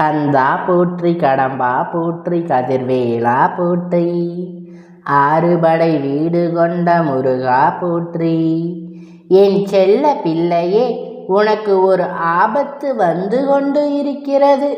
கந்தா போற்றி, கடம்பா போற்றி, கதிர்வேலா போற்றி, ஆறுபடை வீடு கொண்ட முருகா போற்றி. என் செல்ல பிள்ளையே, உனக்கு ஒரு ஆபத்து வந்து கொண்டு இருக்கிறது.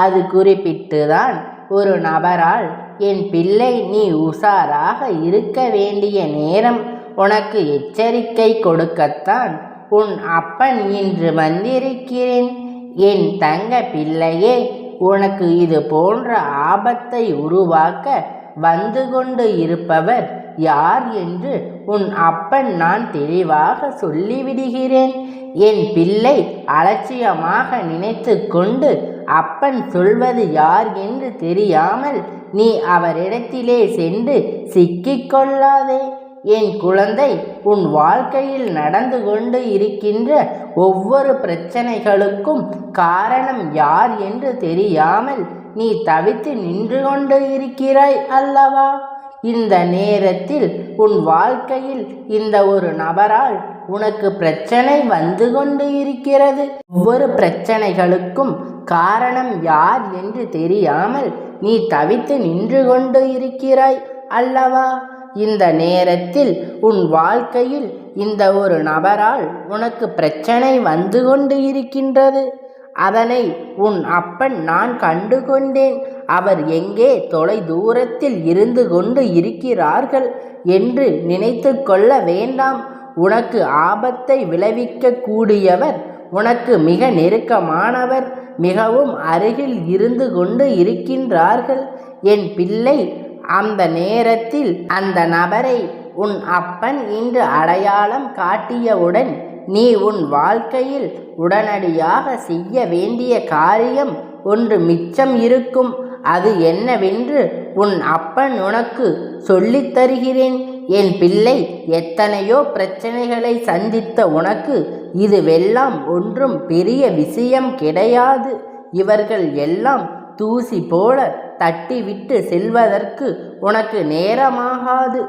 அது குறிப்பிட்டுதான் ஒரு நபரால், என் பிள்ளை நீ உஷாராக இருக்க வேண்டிய நேரம், உனக்கு எச்சரிக்கை கொடுக்கத்தான் உன் அப்பன் இன்று வந்திருக்கிறேன். என் தங்க பிள்ளையே, உனக்கு இது போன்ற ஆபத்தை உருவாக்க வந்து கொண்டு இருப்பவர் யார் என்று உன் அப்பன் நான் தெளிவாக சொல்லிவிடுகிறேன். என் பிள்ளை அலட்சியமாக நினைத்து கொண்டு அப்பன் சொல்வது யார் என்று தெரியாமல் நீ அவரிடத்திலே சென்று சிக்கிக்கொள்ளாதே. என் குழந்தை, உன் வாழ்க்கையில் நடந்து கொண்டு இருக்கின்ற ஒவ்வொரு பிரச்சனைகளுக்கும் காரணம் யார் என்று தெரியாமல் நீ தவித்து நின்று கொண்டு இருக்கிறாய் அல்லவா? இந்த நேரத்தில் உன் வாழ்க்கையில் இந்த ஒரு நபரால் உனக்கு பிரச்சனை வந்து கொண்டு இருக்கிறது. ஒவ்வொரு பிரச்சனைகளுக்கும் காரணம் யார் என்று தெரியாமல் நீ தவித்து நின்று கொண்டு இருக்கிறாய் அல்லவா? இந்த நேரத்தில் உன் வாழ்க்கையில் இந்த ஒரு நபரால் உனக்கு பிரச்சனை வந்து கொண்டு இருக்கின்றது. அதனை உன் அப்பன் நான் கண்டு கொண்டேன். அவர் எங்கே தொலை தூரத்தில் இருந்து கொண்டு இருக்கிறார்கள் என்று நினைத்து கொள்ள வேண்டாம். உனக்கு ஆபத்தை விளைவிக்க கூடியவர் உனக்கு மிக நெருக்கமானவர், மிகவும் அருகில் இருந்து கொண்டு இருக்கின்றார்கள். என் பிள்ளை, அந்த நேரத்தில் அந்த நபரை உன் அப்பன் இன்று அடையாளம் காட்டியவுடன் நீ உன் வாழ்க்கையில் உடனடியாக செய்ய வேண்டிய காரியம் ஒன்று மிச்சம் இருக்கும். அது என்னவென்று உன் அப்பன் உனக்கு சொல்லித் தருகிறேன். என் பிள்ளை, எத்தனையோ பிரச்சனைகளை சந்தித்த உனக்கு இதுவெல்லாம் ஒன்றும் பெரிய விஷயம் கிடையாது. இவர்கள் எல்லாம் தூசி போல தட்டிவிட்டு செல்வதற்கு உனக்கு நேரமாகாது.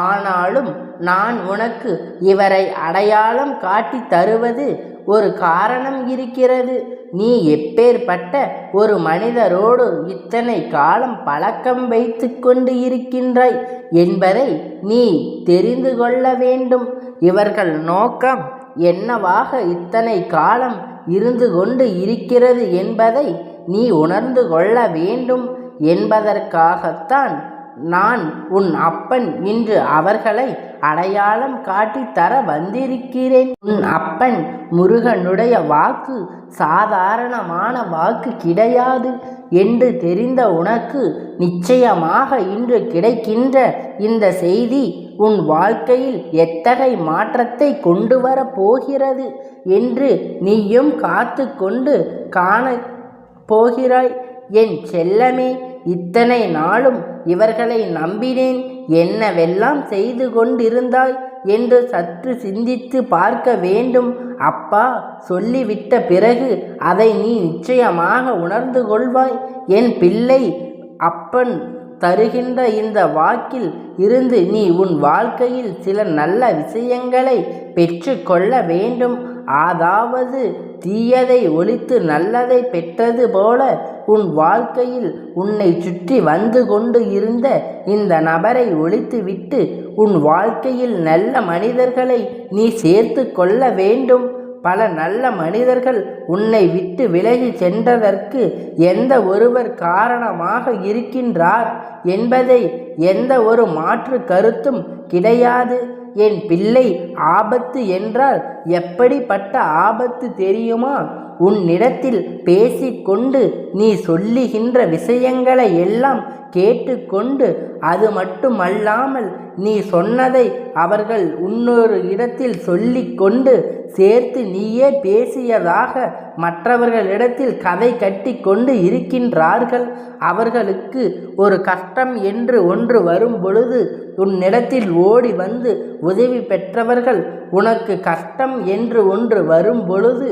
ஆனாலும் நான் உனக்கு இவரை அடையாளம் காட்டி தருவது ஒரு காரணம் இருக்கிறது. நீ எப்பேற்பட்ட ஒரு மனிதரோடு இத்தனை காலம் பழக்கம் வைத்து கொண்டு இருக்கின்றாய் என்பதை நீ தெரிந்து கொள்ள வேண்டும். இவர்கள் நோக்கம் என்னவாக இத்தனை காலம் இருந்து கொண்டு இருக்கிறது என்பதை நீ உணர்ந்து கொள்ள வேண்டும் என்பதற்காகத்தான் நான் உன் அப்பன் இன்று அவர்களை அடையாளம் காட்டி தர வந்திருக்கிறேன். உன் அப்பன் முருகனுடைய வாக்கு சாதாரணமான வாக்கு கிடையாது என்று தெரிந்த உனக்கு நிச்சயமாக இன்று கிடைக்கின்ற இந்த செய்தி உன் வாழ்க்கையில் எத்தகைய மாற்றத்தை கொண்டு வர போகிறது என்று நீயும் காத்து கொண்டு காண போகிறாய். என் செல்லமே, இத்தனை நாளும் இவர்களை நம்பினேன், என்னவெல்லாம் செய்து கொண்டிருந்தாய் என்று சற்று சிந்தித்து பார்க்க வேண்டும். அப்பா சொல்லிவிட்ட பிறகு அதை நீ நிச்சயமாக உணர்ந்து கொள்வாய். என் பிள்ளை, அப்பன் தருகின்ற இந்த வாக்கில் இருந்து நீ உன் வாழ்க்கையில் சில நல்ல விஷயங்களை பெற்று கொள்ள வேண்டும். அதாவது தீயதை ஒழித்து நல்லதை பெற்றது போல உன் வாழ்க்கையில் உன்னை சுற்றி வந்து கொண்டு இருந்த இந்த நபரை ஒழித்துவிட்டு உன் வாழ்க்கையில் நல்ல மனிதர்களை நீ சேர்த்து கொள்ள வேண்டும். பல நல்ல மனிதர்கள் உன்னை விட்டு விலகி சென்றதற்கு எந்த ஒருவர் காரணமாக இருக்கின்றார் என்பதை எந்த ஒரு மாற்று கருத்தும் கிடையாது. என் பிள்ளை, ஆபத்து என்றால் எப்படிப்பட்ட ஆபத்து தெரியுமா? உன்னிடத்தில் பேசிக்கொண்டு நீ சொல்லுகின்ற விஷயங்களை எல்லாம் கேட்டுக்கொண்டு, அது மட்டுமல்லாமல் நீ சொன்னதை அவர்கள் இன்னொரு இடத்தில் சொல்லிக்கொண்டு சேர்த்து நீயே பேசியதாக மற்றவர்களிடத்தில் கதை கட்டி கொண்டு இருக்கின்றார்கள். அவர்களுக்கு ஒரு கஷ்டம் என்று ஒன்று வரும் பொழுது உன்னிடத்தில் ஓடி வந்து உதவி பெற்றவர்கள் உனக்கு கஷ்டம் என்று ஒன்று வரும் பொழுது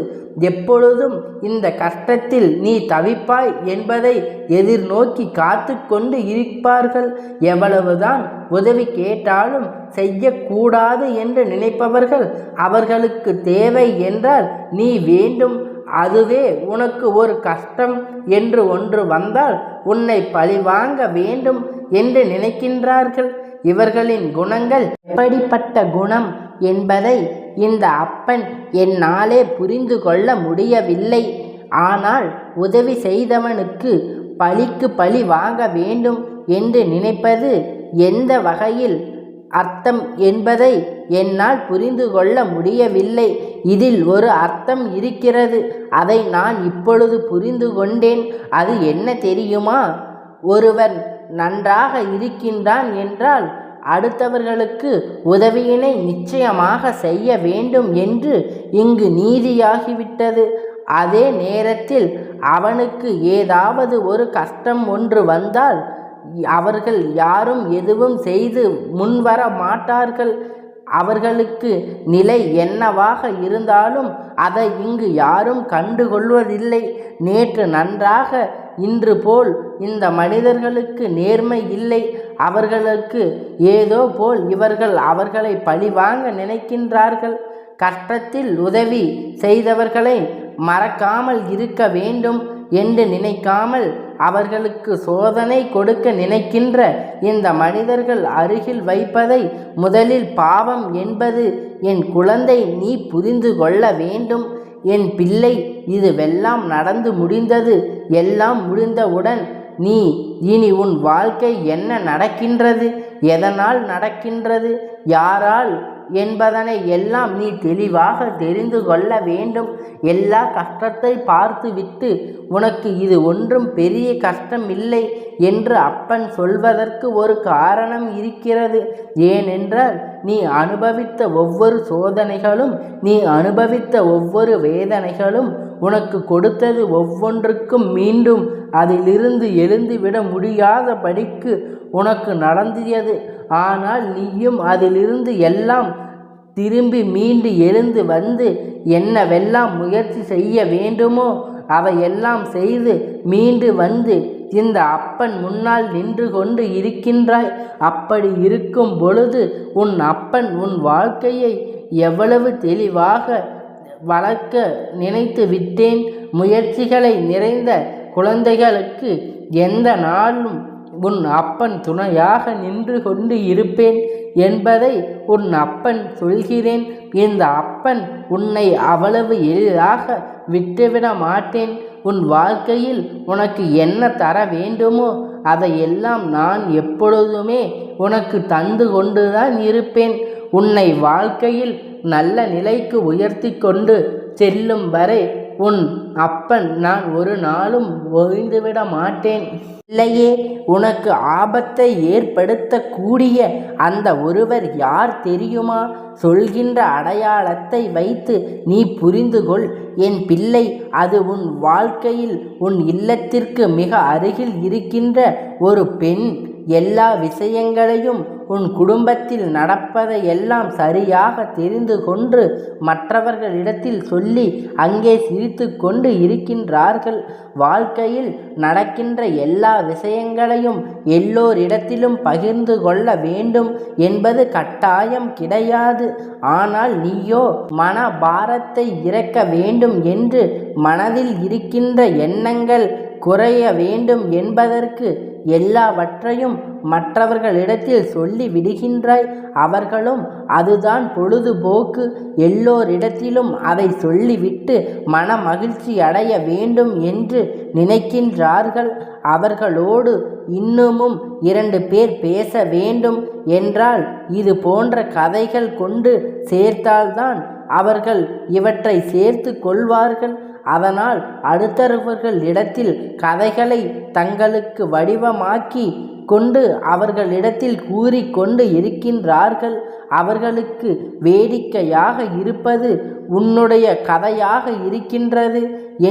எப்பொழுதும் இந்த கஷ்டத்தில் நீ தவிப்பாய் என்பதை எதிர்நோக்கி காத்து கொண்டு இருப்பார்கள். எவ்வளவுதான் உதவி கேட்டாலும் செய்யக்கூடாது என்று நினைப்பவர்கள் அவர்களுக்கு தேவை என்றால் நீ வேண்டும், அதுவே உனக்கு ஒரு கஷ்டம் என்று ஒன்று வந்தால் உன்னை பழிவாங்க வேண்டும் என்று நினைக்கின்றார்கள். இவர்களின் குணங்கள் எப்படிப்பட்ட குணம் என்பதை இந்த அப்பன் என்னாலே புரிந்து கொள்ள முடியவில்லை. ஆனால் உதவி செய்தவனுக்கு பழிக்கு பழி வாங்க வேண்டும் என்று நினைப்பது எந்த வகையில் அர்த்தம் என்பதை என்னால் புரிந்து கொள்ள முடியவில்லை. இதில் ஒரு அர்த்தம் இருக்கிறது. அதை நான் இப்பொழுது புரிந்து கொண்டேன். அது என்ன தெரியுமா? ஒருவன் நன்றாக இருக்கின்றான் என்றால் அடுத்தவர்களுக்கு உதவியினை நிச்சயமாக செய்ய வேண்டும் என்று இங்கு நீதியாகிவிட்டது. அதே நேரத்தில் அவனுக்கு ஏதாவது ஒரு கஷ்டம் ஒன்று வந்தால் அவர்கள் யாரும் எதுவும் செய்து முன்வர மாட்டார்கள். அவர்களுக்கு நிலை என்னவாக இருந்தாலும் அதை இங்கு யாரும் கண்டுகொள்வதில்லை. நேற்று நன்றாக இன்று போல் இந்த மனிதர்களுக்கு நேர்மை இல்லை. அவர்களுக்கு ஏதோ போல் இவர்கள் அவர்களை பழிவாங்க நினைக்கின்றார்கள். கஷ்டத்தில் உதவி செய்தவர்களை மறக்காமல் இருக்க வேண்டும் என்று நினைக்காமல் அவர்களுக்கு சோதனை கொடுக்க நினைக்கின்ற இந்த மனிதர்கள் அருகில் வைப்பதை முதலில் பாவம் என்பது என் குழந்தை நீ புரிந்து கொள்ள வேண்டும். என் பிள்ளை, இதுவெல்லாம் நடந்து முடிந்தது. எல்லாம் முடிந்தவுடன் நீ இனி உன் வாழ்க்கை என்ன நடக்கின்றது, எதனால் நடக்கின்றது, யாரால் என்பதனை எல்லாம் நீ தெளிவாக தெரிந்து கொள்ள வேண்டும். எல்லா கஷ்டத்தை பார்த்துவிட்டு உனக்கு இது ஒன்றும் பெரிய கஷ்டம் இல்லை என்று அப்பன் சொல்வதற்கு ஒரு காரணம் இருக்கிறது. ஏனென்றால் நீ அனுபவித்த ஒவ்வொரு சோதனைகளும், நீ அனுபவித்த ஒவ்வொரு வேதனைகளும் உனக்கு கொடுத்தது ஒவ்வொன்றுக்கும் மீண்டும் அதிலிருந்து எழுந்துவிட முடியாதபடிக்கு உனக்கு நடந்தியது. ஆனால் நீயும் அதிலிருந்து எல்லாம் திரும்பி மீண்டு எழுந்து வந்து என்னவெல்லாம் முயற்சி செய்ய வேண்டுமோ அவையெல்லாம் செய்து மீண்டு வந்து இந்த அப்பன் முன்னால் நின்று கொண்டு இருக்கின்றாய். அப்படி இருக்கும் பொழுது உன் அப்பன் உன் வாழ்க்கையை எவ்வளவு தெளிவாக வளர்க்க நினைத்து விட்டேன். முயற்சிகளை நிறைந்த குழந்தைகளுக்கு எந்த நாளும் உன் அப்பன் துணையாக நின்று கொண்டு இருப்பேன் என்பதை உன் அப்பன் சொல்கிறேன். இந்த அப்பன் உன்னை அவ்வளவு எளிதாக விட்டுவிட மாட்டேன். உன் வாழ்க்கையில் உனக்கு என்ன தர வேண்டுமோ அதையெல்லாம் நான் எப்பொழுதுமே உனக்கு தந்து கொண்டுதான் இருப்பேன். உன்னை வாழ்க்கையில் நல்ல நிலைக்கு உயர்த்தி கொண்டு செல்லும் வரை உன் அப்பன் நான் ஒரு நாளும் ஓய்ந்துவிட மாட்டேன். இல்லையே, உனக்கு ஆபத்தை ஏற்படுத்தக்கூடிய அந்த ஒருவர் யார் தெரியுமா? சொல்கின்ற அடையாளத்தை வைத்து நீ புரிந்து கொள் என் பிள்ளை. அது உன் வாழ்க்கையில் உன் இல்லத்திற்கு மிக அருகில் இருக்கின்ற ஒரு பெண். எல்லா விஷயங்களையும் உன் குடும்பத்தில் நடப்பதை எல்லாம் சரியாக தெரிந்து கொண்டு மற்றவர்களிடத்தில் சொல்லி அங்கே சிரித்து கொண்டு இருக்கின்றார்கள். வாழ்க்கையில் நடக்கின்ற எல்லா விஷயங்களையும் எல்லோரிடத்திலும் பகிர்ந்து கொள்ள வேண்டும் என்பது கட்டாயம் கிடையாது. ஆனால் நீயோ மன பாரத்தை இறக்க வேண்டும் என்று மனதில் இருக்கின்ற எண்ணங்கள் குறைய வேண்டும் என்பதற்கு எல்லாவற்றையும் மற்றவர்களிடத்தில் சொல்லி விடுகின்றாய். அவர்களும் அதுதான் பொழுதுபோக்கு, எல்லோரிடத்திலும் அதை சொல்லிவிட்டு மன மகிழ்ச்சி அடைய வேண்டும் என்று நினைக்கின்றார்கள். அவர்களோடு இன்னமும் 2 பேர் பேச வேண்டும் என்றால் இது போன்ற கதைகள் கொண்டு சேர்த்தால்தான் அவர்கள் இவற்றை சேர்த்து கொள்வார்கள். அதனால் அடுத்தவர்களிடத்தில் கதைகளை தங்களுக்கு வடிவமாக்கி கொண்டு அவர்களிடத்தில் கூறிக்கொண்டு இருக்கின்றார்கள். அவர்களுக்கு வேடிக்கையாக இருப்பது உன்னுடைய கதையாக இருக்கின்றது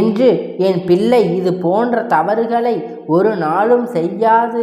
என்று என் பிள்ளை இது போன்ற தவறுகளை ஒரு நாளும் செய்யாது.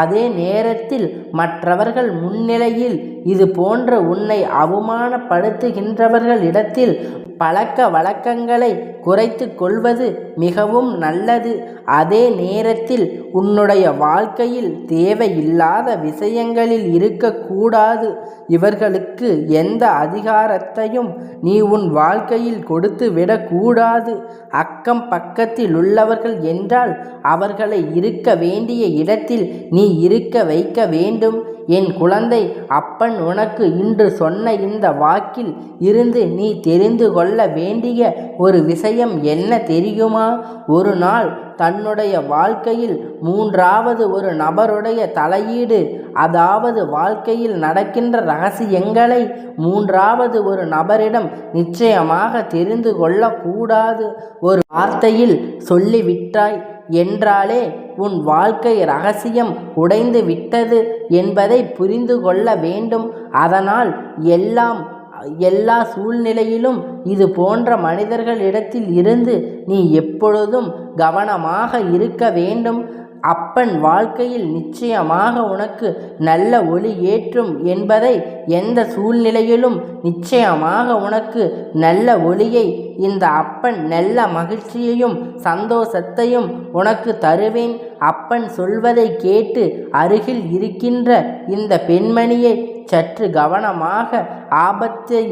அதே நேரத்தில் மற்றவர்கள் முன்னிலையில் இது போன்ற உன்னை அவமானப்படுத்துகின்றவர்களிடத்தில் பழக்க வழக்கங்களை குறைத்து கொள்வது மிகவும் நல்லது. அதே நேரத்தில் உன்னுடைய வாழ்க்கையில் தேவையில்லாத விஷயங்களில் இருக்கக்கூடாது. இவர்களுக்கு எந்த அதிகாரத்தையும் நீ உன் வாழ்க்கையில் கொடுத்து விடக்கூடாது. அக்கம் பக்கத்தில் உள்ளவர்கள் என்றால் அவர்களை இருக்க வேண்டிய இடத்தில் நீ இருக்க வைக்க வேண்டும். என் குழந்தை, அப்பன் உனக்கு இன்று சொன்ன இந்த வாக்கில் இருந்து நீ தெரிந்து கொள்ள வேண்டிய ஒரு விஷயம் என்ன தெரியுமா? ஒரு நாள் தன்னுடைய வாழ்க்கையில் மூன்றாவது ஒரு நபருடைய தலையீடு, அதாவது வாழ்க்கையில் நடக்கின்ற ரகசியங்களை மூன்றாவது ஒரு நபரிடம் நிச்சயமாக தெரிந்து கொள்ளக்கூடாது. ஒரு வார்த்தையில் சொல்லிவிட்டாய் என்றாலே உன் வாழ்க்கை ரகசியம் உடைந்து விட்டது என்பதை புரிந்து கொள்ள வேண்டும். அதனால் எல்லா சூழ்நிலையிலும் இது போன்ற மனிதர்களிடத்தில் இருந்து நீ எப்பொழுதும் கவனமாக இருக்க வேண்டும். அப்பன் வாழ்க்கையில் நிச்சயமாக உனக்கு நல்ல ஒளி ஏற்றும் என்பதை, எந்த சூழ்நிலையிலும் நிச்சயமாக உனக்கு நல்ல ஒளியை, இந்த அப்பன் நல்ல மகிழ்ச்சியையும் சந்தோஷத்தையும் உனக்கு தருவேன். அப்பன் சொல்வதை கேட்டு அருகில் இருக்கின்ற இந்த பெண்மணியை சற்று கவனமாக ஆபத்தை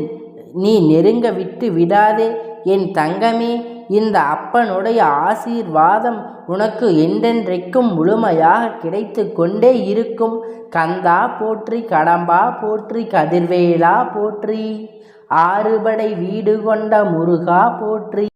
நீ நெருங்க விட்டு விடாதே. என் தங்கமே, இந்த அப்பனுடைய ஆசீர்வாதம் உனக்கு என்றென்றைக்கும் முழுமையாக கிடைத்து கொண்டே இருக்கும். கந்தா போற்றி, கடம்பா போற்றி, கதிர்வேலா போற்றி, ஆறுபடை வீடு கொண்ட முருகா போற்றி.